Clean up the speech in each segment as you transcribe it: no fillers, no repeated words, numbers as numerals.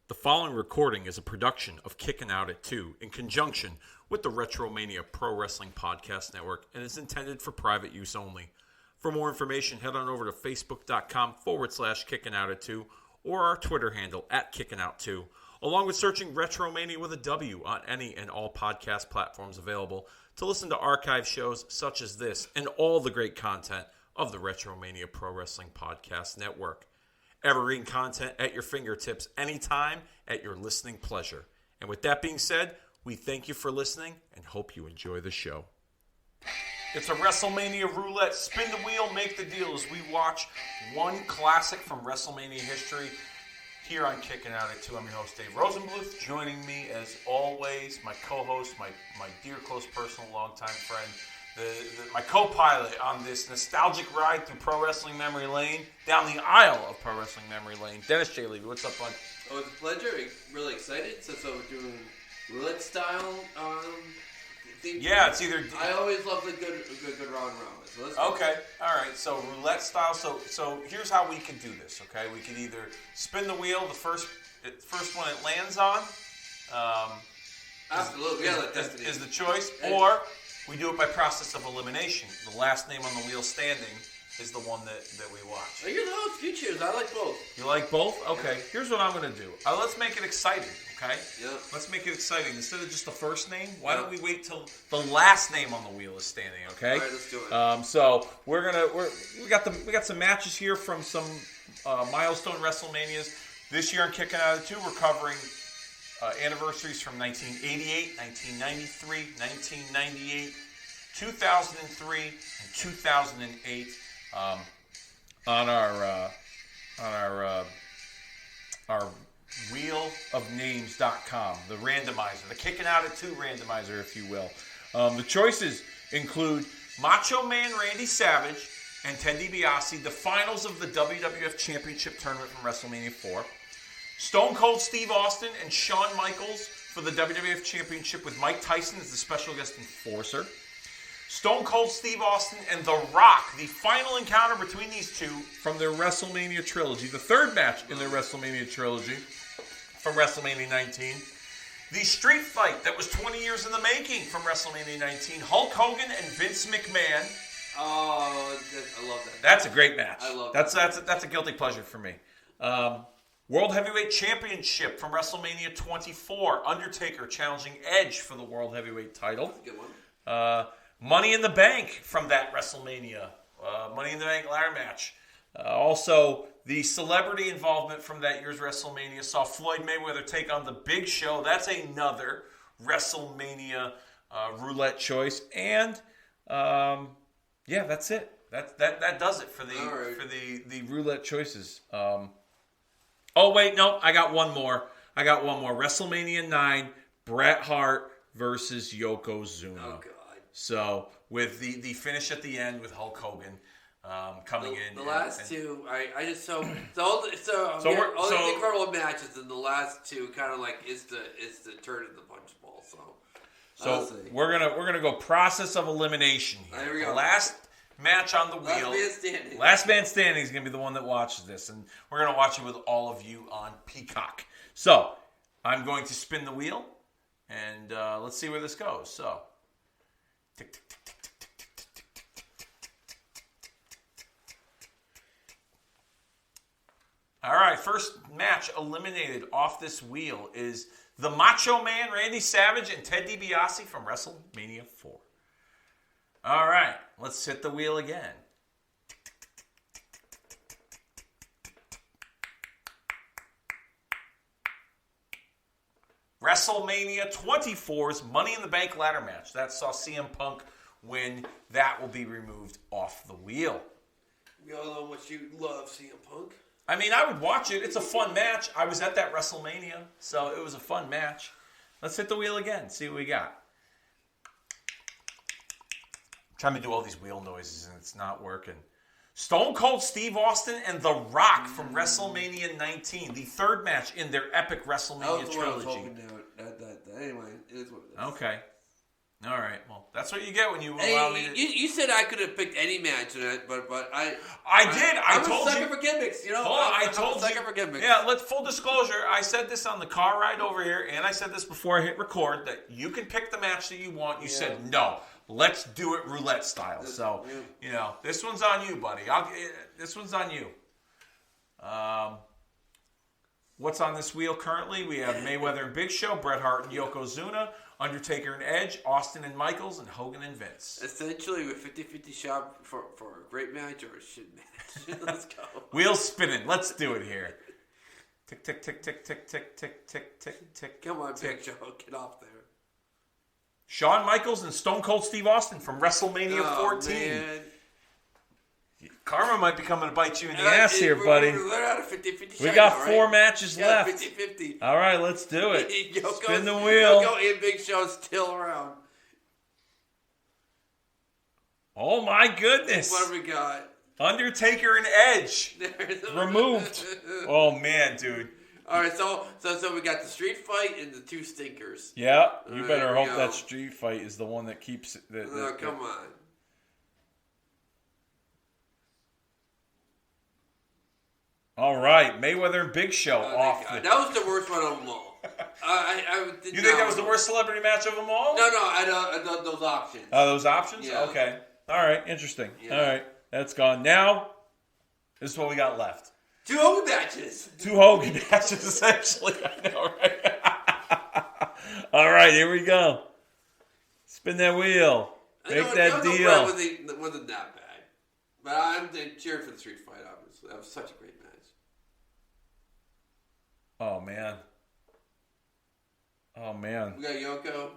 The following recording is a production of Kickin' Out at 2 in conjunction with the WrestleMania Pro Wrestling Podcast Network and is intended for private use only. For more information, head on over to facebook.com/Kickin' Out at 2 or our Twitter handle @Kickin' Out 2, along with searching Retromania with a W on any and all podcast platforms available to listen to archive shows such as this and all the great content of the Retromania Pro Wrestling Podcast Network. Evergreen content at your fingertips anytime at your listening pleasure. And with that being said, we thank you for listening and hope you enjoy the show. It's a WrestleMania roulette. Spin the wheel, make the deal as we watch one classic from WrestleMania history here on Kickin' Out at 2. I'm your host, Dave Rosenbluth. Joining me, as always, my co-host, my dear, close, personal, longtime friend, my co-pilot on this nostalgic ride through Pro Wrestling Memory Lane, down the aisle of Pro Wrestling Memory Lane, Dennis J. Levy. What's up, bud? Oh, it's a pleasure. Really excited. So we're doing roulette style theme. Yeah, it's either. I always love the good round robin. So let's okay, all right. So roulette style. So here's how we could do this. Okay, we could either spin the wheel. The first one it lands on. Absolutely. Is the choice, or we do it by process of elimination. The last name on the wheel standing is the one that we watch. Oh, you're the host. You choose. I like both. You like both? Okay. Yeah. Here's what I'm going to do. Let's make it exciting, okay? Yeah. Let's make it exciting. Instead of just the first name, why don't we wait till the last name on the wheel is standing, okay? All right, let's do it. So we got some matches here from some milestone WrestleManias. This year on Kickin' Out at 2, we're covering anniversaries from 1988, 1993, 1998, 2003, and 2008 on our wheelofnames.com, the randomizer, the Kickin' Out at 2 randomizer, if you will. The choices include Macho Man Randy Savage and Ted DiBiase, the finals of the WWF Championship Tournament from WrestleMania 4. Stone Cold Steve Austin and Shawn Michaels for the WWF Championship with Mike Tyson as the special guest enforcer. Stone Cold Steve Austin and The Rock, the final encounter between these two from their WrestleMania trilogy, the third match in their WrestleMania trilogy from WrestleMania 19. The street fight that was 20 years in the making from WrestleMania 19, Hulk Hogan and Vince McMahon. Oh, I love that. That's a great match. I love that. That's a guilty pleasure for me. World Heavyweight Championship from WrestleMania 24. Undertaker challenging Edge for the World Heavyweight title. That's a good one. Money in the Bank from that WrestleMania. Money in the Bank ladder match. Also, the celebrity involvement from that year's WrestleMania saw Floyd Mayweather take on The Big Show. That's another WrestleMania roulette choice. And, that's it. That does it for the roulette choices. I got one more. WrestleMania 9, Bret Hart versus Yokozuna. Oh, God. So, with the finish at the end with Hulk Hogan coming in. The last two, I just all the incredible matches, and the last two kind of like it's the turn of the punch bowl. So we're gonna go process of elimination here. There we go. The last match on the wheel. Last man standing is gonna be the one that watches this, and we're gonna watch it with all of you on Peacock. So I'm going to spin the wheel, and let's see where this goes. So. Tick, tick, tick, tick, tick, tick, tick, tick, tick, tick, tick, tick. All right, first match eliminated off this wheel is the Macho Man Randy Savage and Ted DiBiase from WrestleMania 4. All right, let's hit the wheel again. WrestleMania 24's Money in the Bank ladder match. That saw CM Punk win. That will be removed off the wheel. We all know what you love, CM Punk. I mean, I would watch it. It's a fun match. I was at that WrestleMania, so it was a fun match. Let's hit the wheel again, see what we got. I'm trying to do all these wheel noises, and it's not working. Stone Cold Steve Austin and The Rock from WrestleMania 19, the third match in their epic WrestleMania trilogy. Anyway, it is what it is. Okay. All right. Well, that's what you get when you allow me to... You said I could have picked any match in it, but I did. I told you. I'm a sucker for gimmicks, you know? I told you. I'm a sucker for gimmicks. Yeah, full disclosure, I said this on the car ride over here, and I said this before I hit record, that you can pick the match that you want. You said, no, let's do it roulette style. So, this one's on you, buddy. This one's on you. What's on this wheel currently? We have Mayweather and Big Show, Bret Hart and Yokozuna, Undertaker and Edge, Austin and Michaels, and Hogan and Vince. Essentially, we're 50-50 shot for a great match or a shit match. Let's go. Wheel spinning. Let's do it here. Tick, tick, tick, tick, tick, tick, tick, tick, tick, tick. Come on, tick. Big Show. Get off there. Shawn Michaels and Stone Cold Steve Austin from WrestleMania 14. Man. Karma might be coming to bite you in the ass here, buddy. We're out of 50-50 we got 4 matches left. 50-50. All right, let's do it. Spin the wheel. Yoko and Big Show still around. Oh, my goodness. What have we got? Undertaker and Edge. Removed. Oh, man, dude. All right, so we got the street fight and the 2 stinkers. Yeah, you better hope that street fight is the one that keeps it. Come on. All right, Mayweather and Big Show off. That was the worst one of them all. You think that was the worst celebrity match of them all? No, I don't those options. Oh, those options? Yeah. Okay. All right, interesting. Yeah. All right, that's gone. Now, this is what we got left. 2 Hogan matches. 2 Hogan matches, essentially. I know, right? All right, here we go. Spin that wheel. Make that deal. Wasn't that bad. But I'm cheering for the street fight, obviously. That was such a great match. Oh, man. We got Yoko.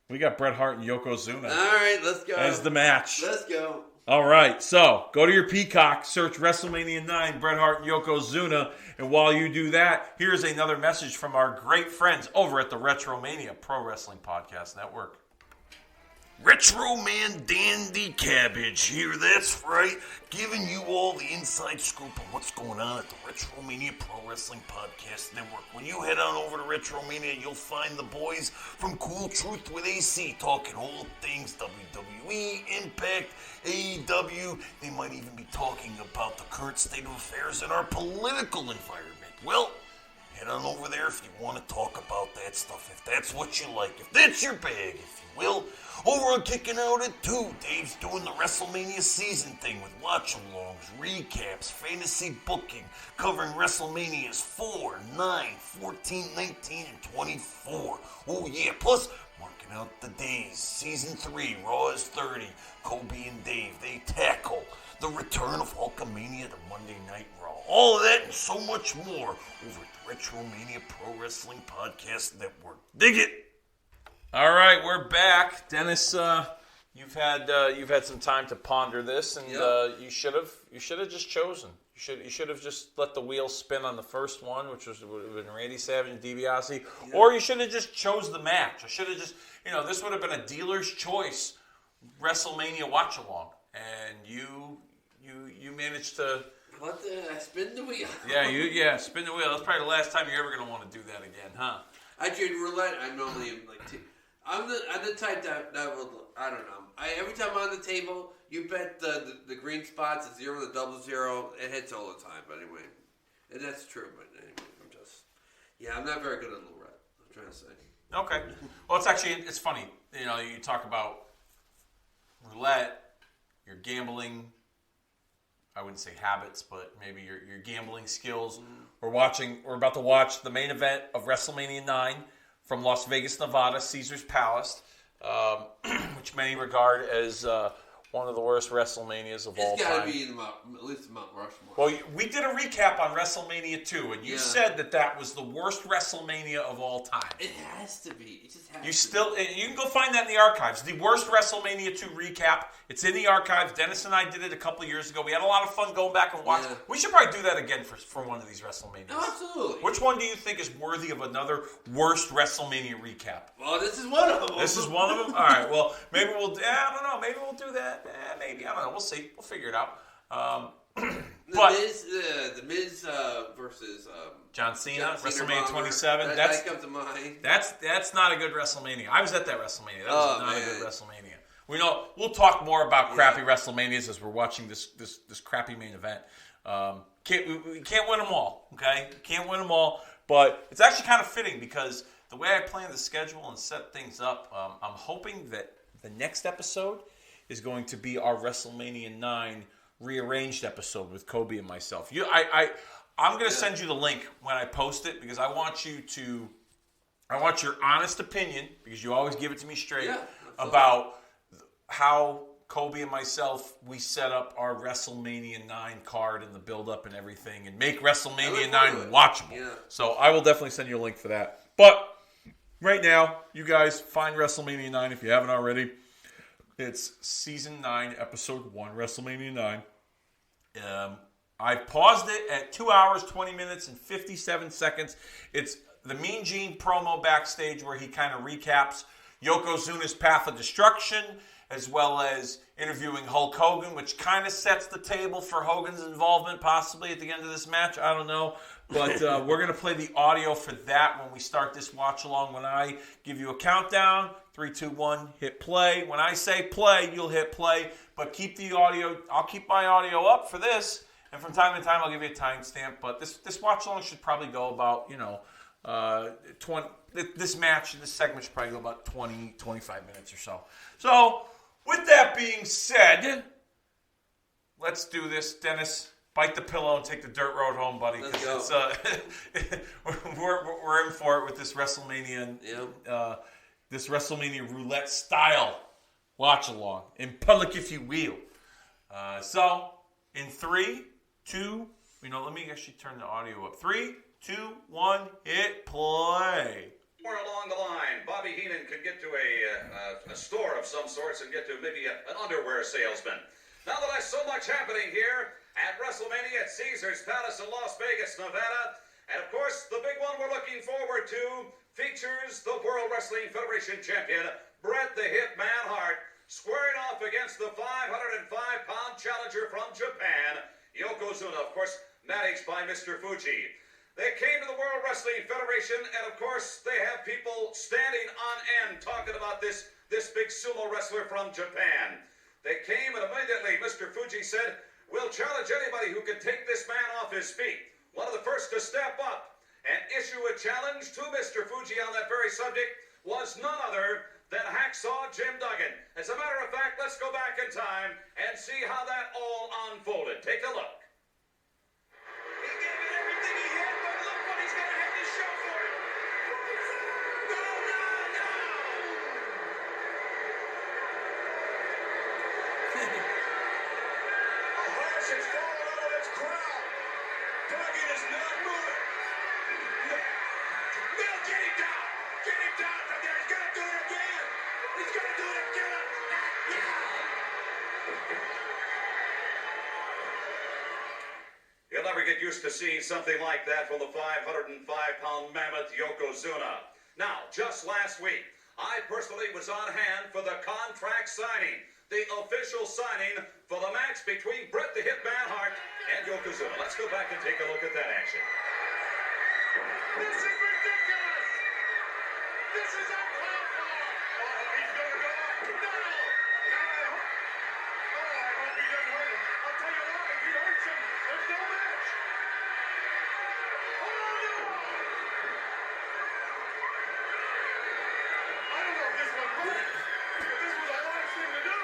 We got Bret Hart and Yokozuna. All right, let's go. As the match. Let's go. All right, so go to your Peacock, search WrestleMania 9, Bret Hart and Yokozuna, and while you do that, here's another message from our great friends over at the Retromania Pro Wrestling Podcast Network. Retro Man Dandy Cabbage here, that's right, giving you all the inside scoop on what's going on at the Retromania Pro Wrestling Podcast Network. When you head on over to Retromania, you'll find the boys from Cool Truth with AC talking all things WWE, Impact, AEW. They might even be talking about the current state of affairs in our political environment. Well, head on over there if you want to talk about that stuff, if that's what you like, if that's your bag, if you will. Over on Kicking Out at 2, Dave's doing the WrestleMania season thing with watch-alongs, recaps, fantasy booking, covering WrestleManias 4, 9, 14, 19, and 24. Oh yeah, plus marking out the days. Season 3, Raw is 30. Kobe and Dave, they tackle the return of Hulkamania to Monday Night Raw. All of that and so much more over at the Retromania Pro Wrestling Podcast Network. Dig it! All right, we're back, Dennis. You've had some time to ponder this, and you should have just chosen. You should have just let the wheel spin on the first one, which would have been Randy Savage and DiBiase, or you should have just chose the match. I should have just, this would have been a dealer's choice WrestleMania watch along, and you managed to. I spin the wheel. Spin the wheel. That's probably the last time you're ever going to want to do that again, huh? Actually, roulette, I normally am like. I'm the type that will, I don't know. Every time I'm on the table, you bet the green spots, the 0 and the 00, it hits all the time. But anyway, and that's true. But anyway, I'm not very good at roulette. I'm trying to say. Okay. Well, it's funny. You talk about roulette, your gambling. I wouldn't say habits, but maybe your gambling skills. We're about to watch the main event of WrestleMania 9 from Las Vegas, Nevada, Caesar's Palace, which many regard as one of the worst WrestleManias of all time. It's got to be at least Mount Rushmore. Well, we did a recap on WrestleMania 2, and you said that was the worst WrestleMania of all time. It has to be. It just has You can go find that in the archives. The worst WrestleMania 2 recap. It's in the archives. Dennis and I did it a couple years ago. We had a lot of fun going back and watching. Yeah. We should probably do that again for one of these WrestleManias. Oh, absolutely. Which one do you think is worthy of another worst WrestleMania recap? Well, this is one of them. This is one of them? All right. Well, maybe we'll... I don't know. Maybe we'll do that. Maybe. I don't know. We'll see. We'll figure it out. The Miz versus John Cena, WrestleMania Bomber. 27. That comes to mind. That's not a good WrestleMania. I was at that WrestleMania. That was not a good WrestleMania. We'll talk more about crappy WrestleManias as we're watching this crappy main event. We can't win them all, okay? Can't win them all, but it's actually kind of fitting because the way I plan the schedule and set things up, I'm hoping that the next episode is going to be our WrestleMania 9 rearranged episode with Kobe and myself. I'm going to send you the link when I post it because I want your honest opinion, because you always give it to me straight, about how Kobe and myself, we set up our WrestleMania 9 card and the build-up and everything and make WrestleMania 9 watchable. Yeah. So I will definitely send you a link for that. But right now, you guys find WrestleMania 9 if you haven't already. It's Season 9, Episode 1, WrestleMania 9. I paused it at 2 hours, 20 minutes, and 57 seconds. It's the Mean Gene promo backstage where he kind of recaps Yokozuna's path of destruction, as well as interviewing Hulk Hogan, which kind of sets the table for Hogan's involvement possibly at the end of this match. I don't know. But we're going to play the audio for that when we start this watch-along. When I give you a countdown, 3, 2, 1, hit play. When I say play, you'll hit play. But keep the audio. I'll keep my audio up for this. And from time to time, I'll give you a timestamp. But this watch-along should probably go about, 20. This segment should probably go about 20, 25 minutes or so. So, with that being said, let's do this. Dennis, bite the pillow and take the dirt road home, buddy. Let's go. We're in for it with this WrestleMania, this WrestleMania roulette style watch along in public, if you will. So, in 3, 2, let me actually turn the audio up. 3, 2, 1, hit play. Somewhere along the line, Bobby Heenan could get to a store of some sorts and get to maybe an underwear salesman. Nonetheless, so much happening here at WrestleMania at Caesars Palace in Las Vegas, Nevada. And of course, the big one we're looking forward to features the World Wrestling Federation champion, Bret the Hitman Hart, squaring off against the 505-pound challenger from Japan, Yokozuna, of course, managed by Mr. Fuji. They came to the World Wrestling Federation, and of course, they have people standing on end talking about this big sumo wrestler from Japan. They came, and immediately Mr. Fuji said, "We'll challenge anybody who can take this man off his feet." One of the first to step up and issue a challenge to Mr. Fuji on that very subject was none other than Hacksaw Jim Duggan. As a matter of fact, let's go back in time and see how that all unfolded. Take a look. He gave it everything he had, but look what he's going to have to show for it. No, no, no! A horse has fallen out of its crown. Duggan is not moving. No, get him down! Get him down from there! He's going to do it again! He's going to do it again! You'll never get used to seeing something like that from the 505-pound mammoth Yokozuna. Now, just last week, I personally was on hand for the contract signing, the official signing for the match between Bret the Hitman Hart and Yokozuna. Let's go back and take a look at that action. This is ridiculous! This is uncalled for! Oh, he's gonna go up! No! No! Oh, I hope he doesn't hurt him. I'll tell you what, if he hurts him, there's no match! Oh, no! I don't know if this went right, but this was a wise thing to do.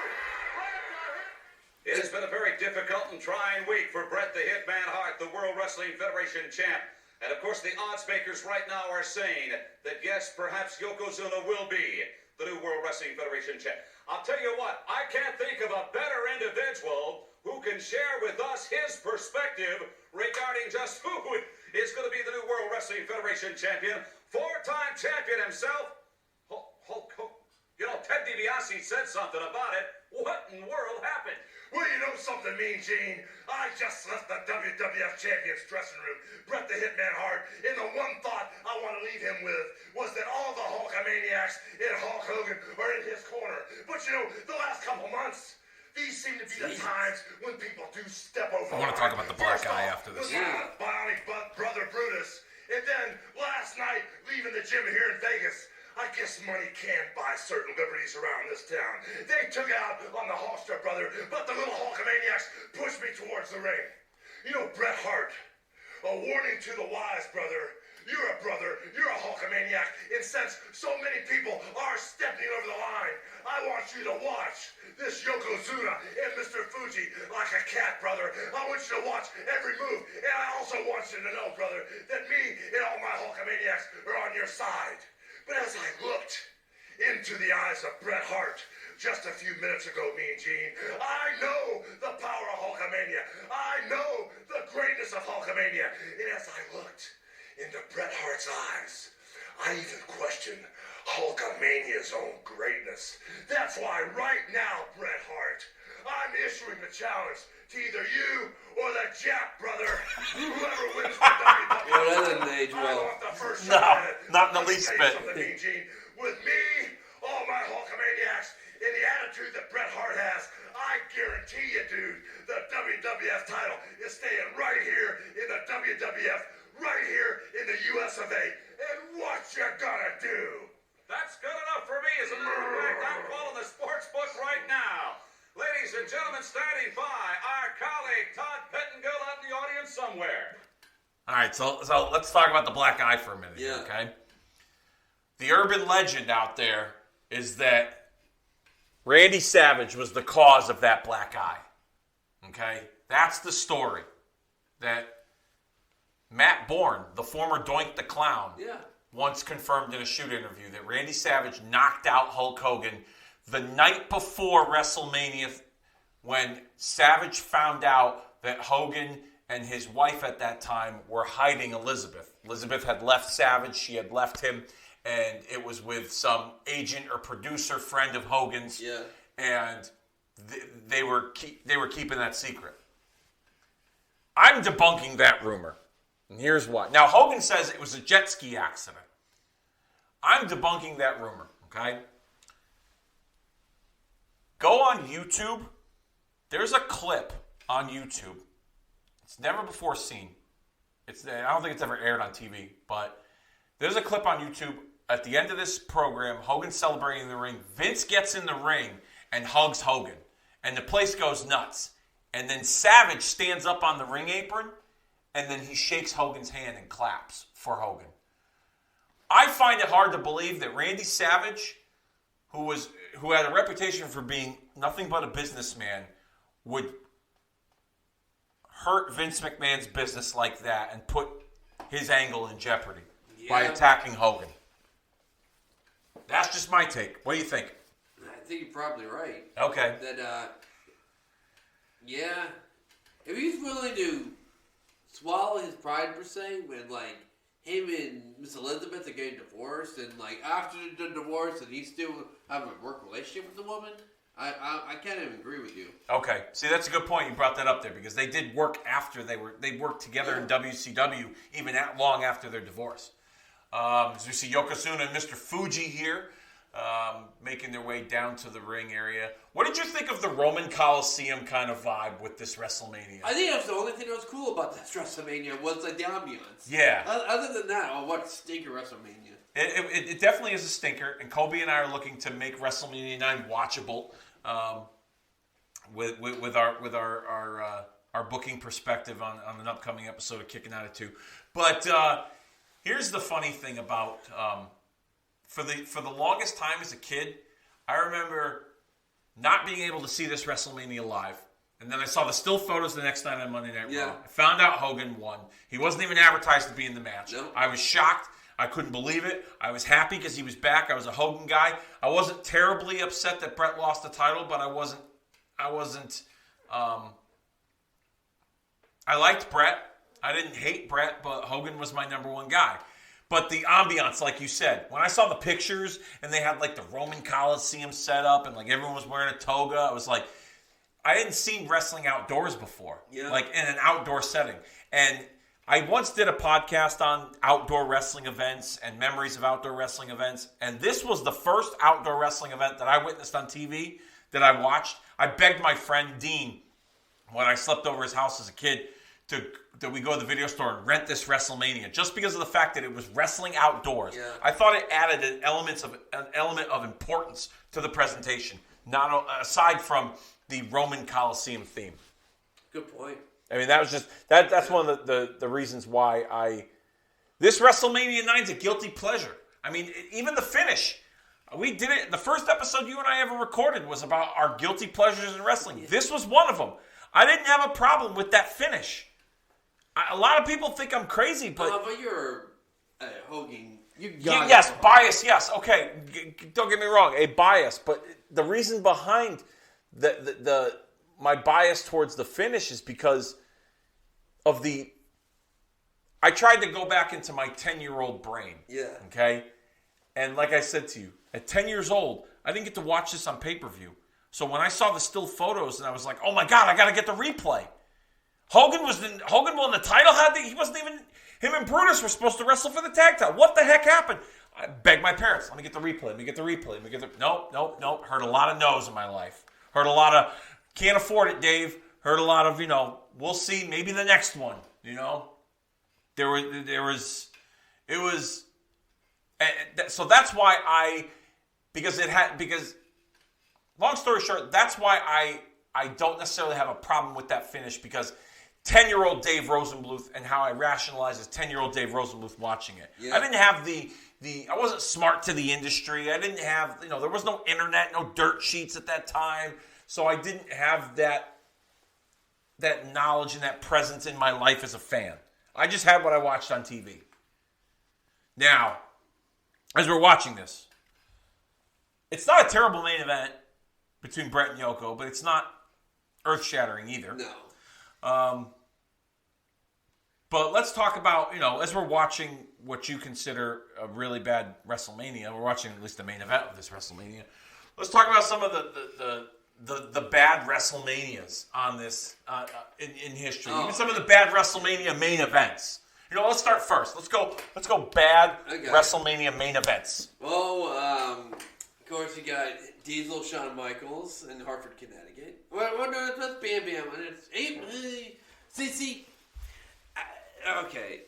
It has been a very difficult and trying week for Bret the Hitman Hart, the World Wrestling Federation champ. And of course, the odds makers right now are saying that yes, perhaps Yokozuna will be the new World Wrestling Federation champ. I'll tell you what, I can't think of a better individual who can share with us his perspective regarding just who is going to be the new World Wrestling Federation champion. 4-time champion himself, Hulk Hogan. Ted DiBiase said something about it. What in the world happened? Well, you know something, Mean Gene? I just left the WWF Champion's dressing room, Bret the Hitman Hart, and the one thought I want to leave him with was that all the Hulkamaniacs in Hulk Hogan are in his corner. But the last couple months, These seem to be the times when people do step over. I want to talk about the black guy after this. Yeah, bionic brother Brutus. And then last night, leaving the gym here in Vegas, I guess money can't buy certain liberties around this town. They took out on the Hulkster brother, but the little Hulkamaniacs pushed me towards the ring. You know, Bret Hart, a warning to the wise, brother. You're a brother, you're a Hulkamaniac, and since so many people are stepping over the line, I want you to watch this Yokozuna and Mr. Fuji like a cat, brother. I want you to watch every move, and I also want you to know, brother, that me and all my Hulkamaniacs are on your side. But as I looked into the eyes of Bret Hart just a few minutes ago, Mean Gene, I know the power of Hulkamania. I know the greatness of Hulkamania. And as I looked into Bret Hart's eyes, I even questioned Hulkamania's own greatness. That's why right now, Bret Hart, I'm issuing the challenge to either you or the Jap brother. Whoever wins the WWE. Well, that doesn't age I well. want the first No, shot at it. not in the Let's least say bit. something, Mean Gene. With me, all my Hulkamaniacs, and the attitude that Bret Hart has, I guarantee you, dude, the WWF title is staying right here in the WWF, right here in the US of A. And what you gonna do? That's good enough for me. As a matter of fact, I'm calling the sports book right now. Ladies and gentlemen, standing by, our colleague Todd Pettengill out in the audience somewhere. All right, so let's talk about the black eye for a minute, Yeah. okay? The urban legend out there is that Randy Savage was the cause of that black eye, okay? That's the story. That Matt Bourne, the former Doink the Clown, once confirmed in a shoot interview that Randy Savage knocked out Hulk Hogan the night before WrestleMania when Savage found out that Hogan and his wife at that time were hiding Elizabeth. Elizabeth had left Savage. She had left him, and it was with some agent or producer friend of Hogan's. Yeah. And they were keeping that secret. I'm debunking that rumor. And here's why. Now, Hogan says it was a jet ski accident. I'm debunking that rumor, okay? Go on YouTube. There's a clip on YouTube. It's never before seen. I don't think it's ever aired on TV, but there's a clip on YouTube. At the end of this program, Hogan's celebrating in the ring. Vince gets in the ring and hugs Hogan. And the place goes nuts. And then Savage stands up on the ring apron, and then he shakes Hogan's hand and claps for Hogan. I find it hard to believe that Randy Savage, who had a reputation for being nothing but a businessman, would hurt Vince McMahon's business like that and put his angle in jeopardy by attacking Hogan. That's just my take. What do you think? I think you're probably right. Okay. That, if he's willing to swallow his pride per se, when like him and Miss Elizabeth are getting divorced, and like after the divorce, and he's still having a work relationship with the woman, I can't even agree with you. Okay, see that's a good point. You brought that up there because they did work after they worked together in WCW even long after their divorce. As we see Yokozuna and Mr. Fuji here making their way down to the ring area. What did you think of the Roman Coliseum kind of vibe with this WrestleMania? I think that was the only thing that was cool about this WrestleMania was like the ambiance. Yeah. Other than that, what a stinker WrestleMania. It definitely is a stinker, and Kobe and I are looking to make WrestleMania 9 watchable with our booking perspective on an upcoming episode of Kicking Out at 2. But here's the funny thing about for the longest time as a kid, I remember not being able to see this WrestleMania live. And then I saw the still photos the next night on Monday Night Raw. I found out Hogan won. He wasn't even advertised to be in the match. No. I was shocked. I couldn't believe it. I was happy because he was back. I was a Hogan guy. I wasn't terribly upset that Bret lost the title, but I wasn't. I liked Bret. I didn't hate Bret, but Hogan was my number one guy. But the ambiance, like you said, when I saw the pictures and they had like the Roman Coliseum set up and like everyone was wearing a toga, I was like, I hadn't seen wrestling outdoors before, like in an outdoor setting. And I once did a podcast on outdoor wrestling events and memories of outdoor wrestling events. And this was the first outdoor wrestling event that I witnessed on TV that I watched. I begged my friend Dean when I slept over his house as a kid that we go to the video store and rent this WrestleMania just because of the fact that it was wrestling outdoors. Yeah. I thought it added an element of importance to the presentation, not aside from the Roman Coliseum theme. Good point. I mean, that was just that's one of the reasons why this WrestleMania 9 is a guilty pleasure. I mean, even the finish. We did it. The first episode you and I ever recorded was about our guilty pleasures in wrestling. This was one of them. I didn't have a problem with that finish. A lot of people think I'm crazy, but you're Hogan. Yes, bias. Yes, okay. Don't get me wrong, a bias. But the reason behind my bias towards the finish is because of I tried to go back into my 10-year-old brain. Yeah. Okay? And like I said to you, at 10 years old, I didn't get to watch this on pay-per-view. So when I saw the still photos and I was like, oh my God, I got to get the replay. Hogan won the title. He wasn't even, him and Brutus were supposed to wrestle for the tag title. What the heck happened? I begged my parents, let me get the replay. Nope. Heard a lot of no's in my life. Heard a lot of, can't afford it, Dave. Heard a lot of, we'll see, maybe the next one, So that's why long story short, that's why I don't necessarily have a problem with that finish because 10-year-old Dave Rosenbluth and how I rationalize as 10-year-old Dave Rosenbluth watching it. Yeah. I didn't have I wasn't smart to the industry. I didn't have, there was no internet, no dirt sheets at that time. So I didn't have that knowledge and that presence in my life as a fan. I just had what I watched on TV. Now, as we're watching this, it's not a terrible main event between Bret and Yoko, but it's not earth-shattering either. No. But let's talk about, as we're watching what you consider a really bad WrestleMania, we're watching at least the main event of this WrestleMania. Let's talk about some of the bad WrestleManias on this in history. Even some of the bad WrestleMania main events. Let's start first. Let's go bad WrestleMania main events. Well, of course you got Diesel Shawn Michaels in Hartford, Connecticut. Well, no, that's Bam Bam. And it's okay.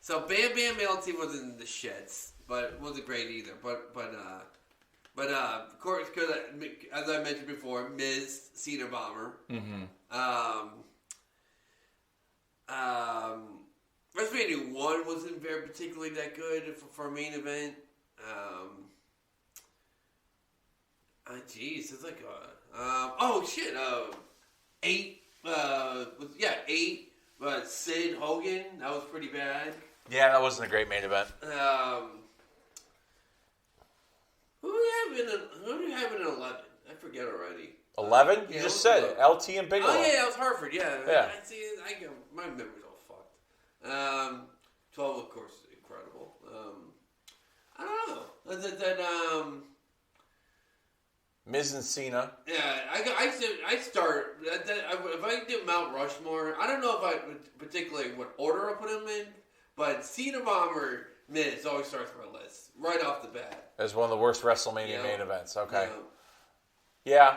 So Bam Bam LT was in the sheds, but wasn't great either. But of course, because as I mentioned before, Miz, Cena Bomber. Mm-hmm. WrestleMania 1 wasn't very particularly that good for a main event. It's like 8. 8. But Sid Hogan, that was pretty bad. Yeah, that wasn't a great main event. Who do you have in 11? I forget already. 11? You just said it. LT and Bigelow. Oh, yeah, that was Hartford, yeah. Yeah. My memory's all fucked. 12, of course, incredible. I don't know. Miz and Cena. Yeah, I start. If I do Mount Rushmore, I don't know if I particularly what order I put them in, but Cena Bomber Miz always starts my list right off the bat. As one of the worst WrestleMania main events. Okay. Yeah.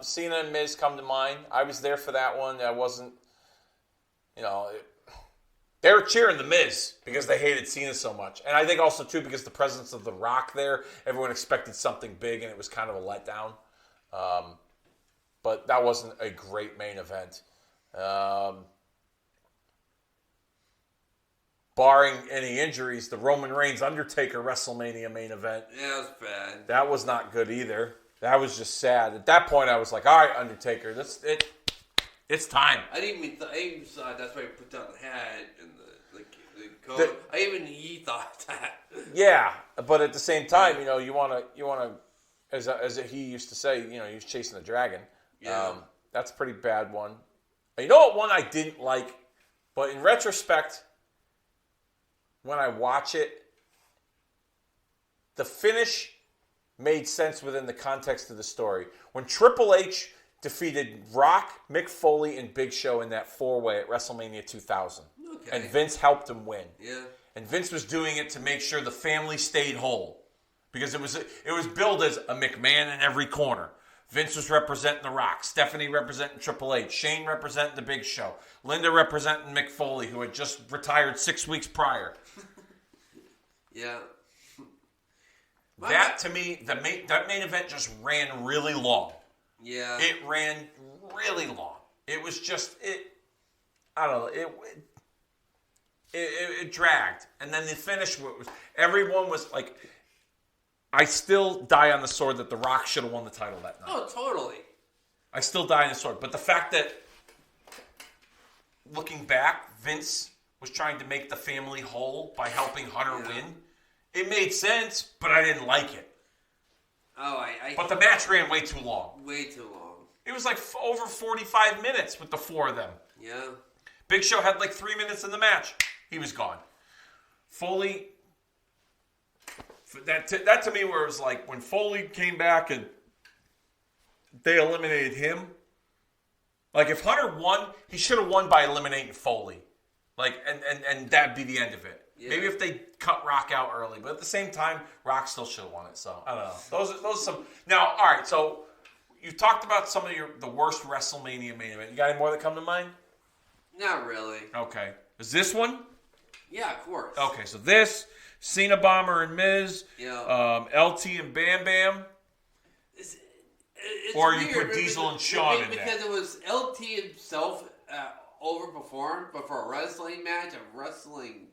Cena and Miz come to mind. I was there for that one. I wasn't, they were cheering the Miz because they hated Cena so much. And I think also, too, because the presence of The Rock there, everyone expected something big, and it was kind of a letdown. But that wasn't a great main event. Barring any injuries, the Roman Reigns Undertaker WrestleMania main event. Yeah, that was bad. That was not good either. That was just sad. At that point, I was like, all right, Undertaker, it's time. I even saw that's why I put down the hat and the coat. He thought that. Yeah, but at the same time, you want to, as he used to say, he was chasing the dragon. Yeah. That's a pretty bad one. You know what one I didn't like, but in retrospect, when I watch it, the finish made sense within the context of the story. When Triple H defeated Rock, Mick Foley, and Big Show in that 4-way at WrestleMania 2000. Okay. And Vince helped him win. Yeah. And Vince was doing it to make sure the family stayed whole. because it was billed as a McMahon in every corner. Vince was representing The Rock, Stephanie representing Triple H, Shane representing The Big Show, Linda representing Mick Foley, who had just retired 6 weeks prior. Yeah. That, to me, that main event just ran really long. Yeah. It ran really long. It was just, I don't know, it dragged. And then the finish was, everyone was like, I still die on the sword that The Rock should have won the title that night. Oh, totally. I still die on the sword. But the fact that, looking back, Vince was trying to make the family whole by helping Hunter win, it made sense, but I didn't like it. Oh, But the match ran way too long. Way too long. It was like over 45 minutes with the four of them. Yeah. Big Show had like 3 minutes in the match. He was gone. Foley, that to me where it was like when Foley came back and they eliminated him. Like if Hunter won, he should have won by eliminating Foley. Like and that'd be the end of it. Yeah. Maybe if they cut Rock out early, but at the same time, Rock still should have won it. So I don't know. Those are some. Now, all right. So you talked about some of the worst WrestleMania main event. You got any more that come to mind? Not really. Okay. Is this one? Yeah, of course. Okay, so this Cena, Bomber, and Miz. Yeah. LT and Bam Bam. It's or weird, you put Diesel and Shawn in there. Because it was LT himself overperformed, but for a wrestling match, a wrestling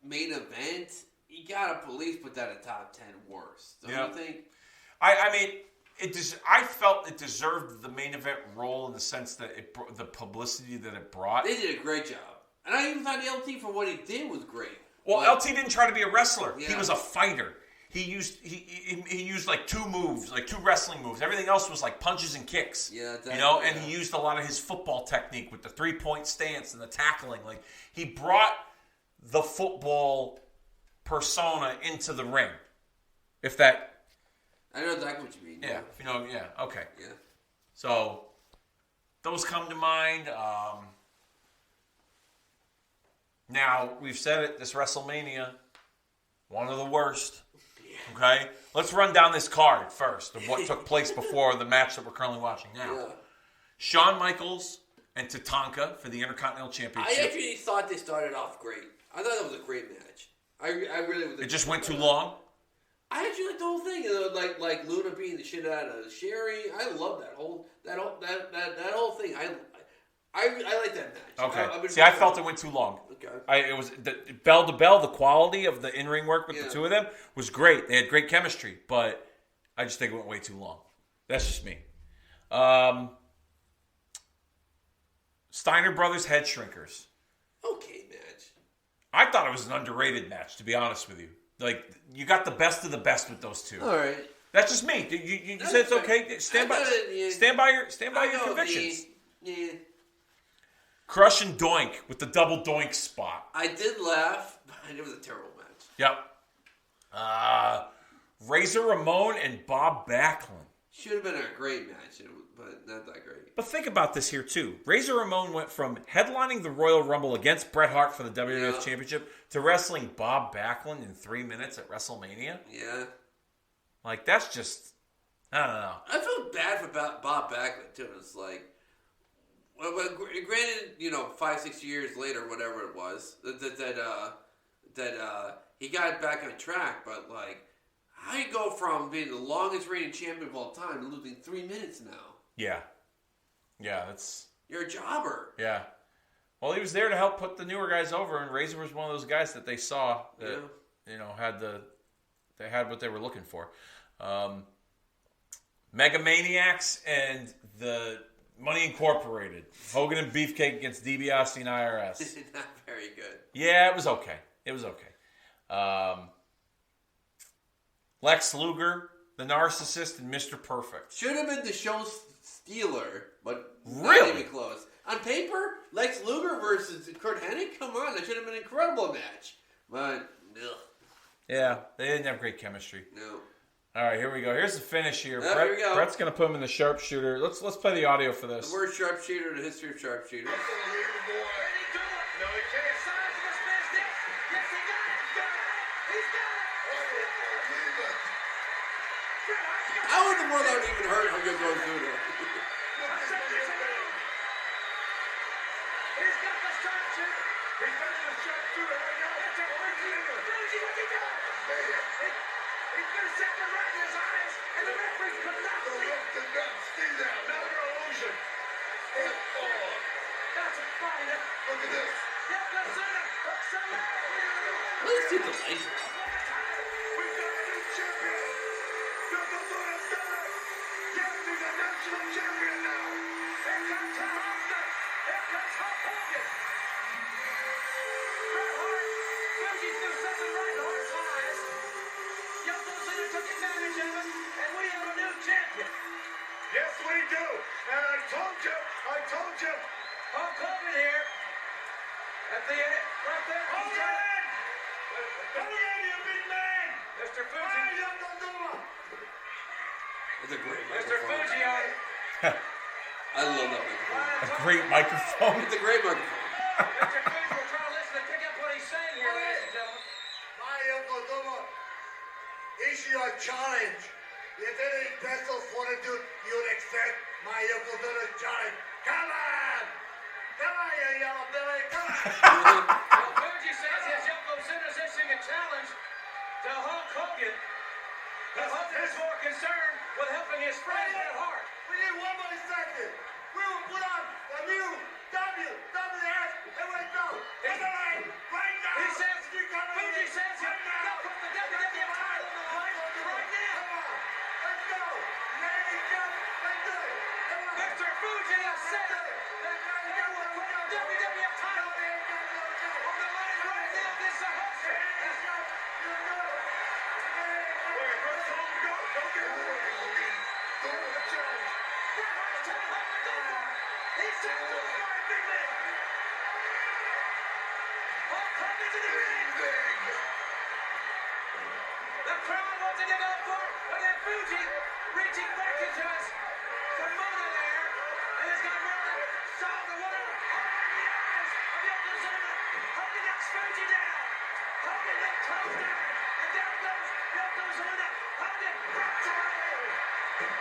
main event, you gotta at least put that at top 10 worst. Don't you think? I mean, I felt it deserved the main event role in the sense that the publicity that it brought. They did a great job. And I even thought LT for what he did was great. Well, LT didn't try to be a wrestler. Yeah. He was a fighter. He used like two moves, like two wrestling moves. Everything else was like punches and kicks. Yeah, and he used a lot of his football technique with the 3-point stance and the tackling. Like he brought the football persona into the ring. If that, I know exactly what you mean. Yeah, okay. Yeah. So those come to mind. Now, we've said it, this WrestleMania, one of the worst. Okay? Let's run down this card first of what took place before the match that we're currently watching now. Yeah. Shawn Michaels and Tatanka for the Intercontinental Championship. I actually thought they started off great. I thought that was a great match. I really was. It just went too long? I actually liked the whole thing. Like Luna beating the shit out of Sherry. I love that whole thing. I like that match. Okay. I felt it went too long. Okay. It was bell to bell. The quality of the in-ring work with the two of them was great. They had great chemistry, but I just think it went way too long. That's just me. Steiner Brothers Head Shrinkers. Okay, match. I thought it was an underrated match, to be honest with you. Like you got the best of the best with those two. All right. That's just me. You said it's okay. Stand by your convictions. Yeah. Crush and Doink with the double Doink spot. I did laugh, but it was a terrible match. Yep. Razor Ramon and Bob Backlund. Should have been a great match, but not that great. But think about this here, too. Razor Ramon went from headlining the Royal Rumble against Bret Hart for the WWF Championship to wrestling Bob Backlund in 3 minutes at WrestleMania. Yeah. Like, that's just, I don't know. I felt bad for Bob Backlund, too. It's like, well, granted, 5-6 years later, whatever it was, that he got back on track, but like, how you go from being the longest reigning champion of all time to losing 3 minutes now? Yeah, that's... You're a jobber. Yeah. Well, he was there to help put the newer guys over, and Razor was one of those guys that they saw that, they had what they were looking for. Megamaniacs and the Money Incorporated. Hogan and Beefcake against DiBiase and IRS. Not very good. Yeah, it was okay. Lex Luger, the Narcissist, and Mr. Perfect. Should have been the show stealer, but really? Not even close. On paper, Lex Luger versus Kurt Hennig? Come on, that should have been an incredible match. But, ugh. Yeah, they didn't have great chemistry. No. All right, here we go. Here's the finish here. Here we go. Brett's going to put him in the sharpshooter. Let's play the audio for this. The worst sharpshooter in the history of sharpshooters. No, he can't. I want the more that would even hurt Yokozuna. He's got the structure. He's got the structure right now. It's a Fuji, what's he doing? He's been second right in his eyes, and the referee could not see. The ref did not see that. Another illusion. That's a fight. Look at this. Yokozuna hooks the leg. Let's see the laser. We've got a new champion. Yokozuna's done it. Yes, he's a national champion now. Here comes Hulk Hogan. Here comes Hulk Hogan. Bret Hart. Fuji threw something right in Hart's eyes. Yokozuna took advantage of it, and we have a new champion. Yes, we do. And I told you. Hulk Hogan here. At the end, right there. Hogan! Hogan, you big man! Mr. Hi, Fuji. Yokozuna! It's a great Mr. microphone. Fuji on. I love that microphone. A great microphone. It's a great microphone. Mr. Fuji, we're trying to listen and pick up what he's saying here, ladies and gentlemen. My Yokozuna, issue a challenge. If any vessels want to do, you'll accept my Yokozuna challenge. Come on! Come on, you yellow belly, come on! Well, Fuji says his Yokozuna's issuing a challenge to Hulk Hogan. But Hogan is more concerned with helping his friend Bret Hart. We need one more second. We will put on a new WWF heavyweight belt. Right now. He says, You come in Fuji here. says, Right now. they'll put the WWF title on the line right now. Come on. Let's go. Ladies and gentlemen, let's do it. Come on. Mr. Fuji has said that they will put the WWF title on the line right now against the Hulk. The crowd wanted to go for it, but then Fuji reaching back into his kimono there, and has got ready to solve the whatever. Oh, in the eyes of Yokozuna. Hogan knocks Fuji down. Hogan then closed down, and down goes Yokozuna. Hogan breaks away.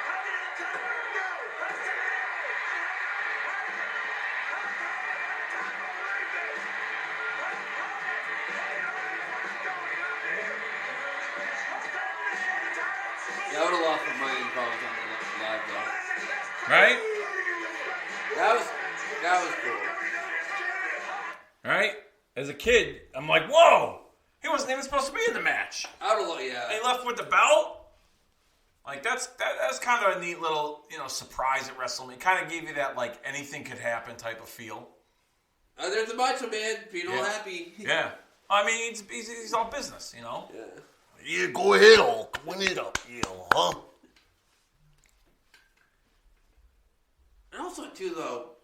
Hogan in the cover. No. Hooks to the head. Yeah, I would have lost my mind if I was on the live though. Right? That was cool. Right? As a kid, I'm like, whoa! He wasn't even supposed to be in the match. I would have, yeah. And he left with the belt. Like that's kind of a neat little, surprise at WrestleMania. Kind of gave you that like anything could happen type of feel. There's the Macho Man being all happy. Yeah. I mean, he's all business, Yeah. Yeah, go ahead, Hulk. Win it up, huh? And also, too, though,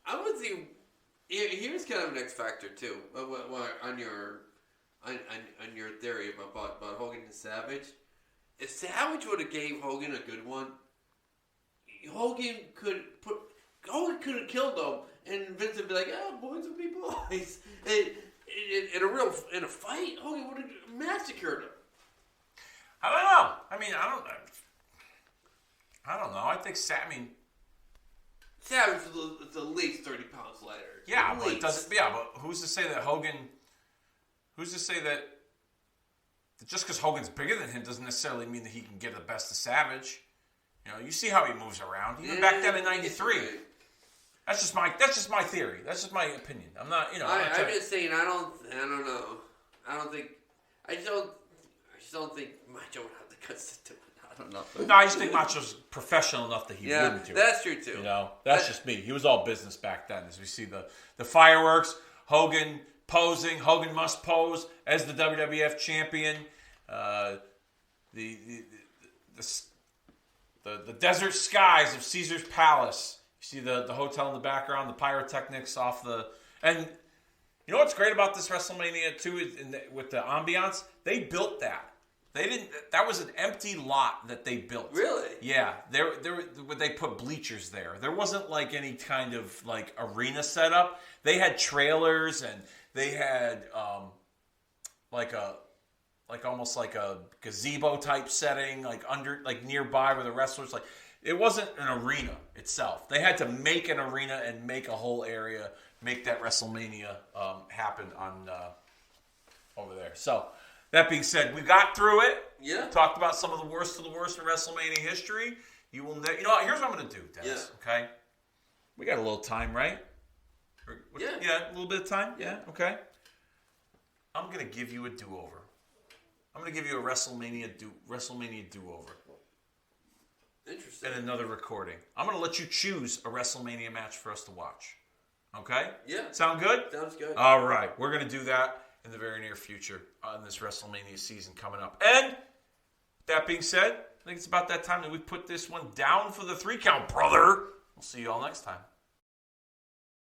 I would think here's kind of an X factor too. On your theory about Hogan and Savage, if Savage would have gave Hogan a good one, Hogan could have killed him, and Vince would be like, "Oh, boys would be boys." In a fight, Hogan would have massacred him. I don't know. I mean, I don't know. I think Savage is at least 30 pounds lighter. yeah, but it doesn't. Yeah, but who's to say that Hogan? Who's to say that just because Hogan's bigger than him doesn't necessarily mean that he can get the best of Savage? You see how he moves around. Even back then in '93. That's just my theory. That's just my opinion. I'm not. I'm just saying. I don't know. I just don't think Macho would have the guts to do it. I don't know. No, I just think Macho's professional enough that he wouldn't do it. That's true too. That's just me. He was all business back then. As we see the fireworks, Hogan posing. Hogan must pose as the WWF champion. The desert skies of Caesar's Palace. You see the hotel in the background, the pyrotechnics off the... And you know what's great about this WrestleMania, too, with the ambiance? They built that. They didn't... That was an empty lot that they built. Really? Yeah. They put bleachers there. There wasn't, like, any kind of, like, arena setup. They had trailers, and they had, like like almost like a gazebo type setting, like nearby where the wrestlers like. It wasn't an arena itself. They had to make an arena and make a whole area, make that WrestleMania happen on over there. So that being said, we got through it. Yeah. Talked about some of the worst in WrestleMania history. You will. You know what? Here's what I'm going to do, Dennis. Yeah. Okay. We got a little time, right? Yeah. Yeah, a little bit of time. Yeah. Okay. I'm going to give you a do-over. I'm going to give you a WrestleMania do-over. Interesting. And another recording. I'm going to let you choose a WrestleMania match for us to watch. Okay? Yeah. Sound good? Sounds good. All right. We're going to do that in the very near future on this WrestleMania season coming up. And that being said, I think it's about that time that we put this one down for the 3 count, brother. We'll see you all next time.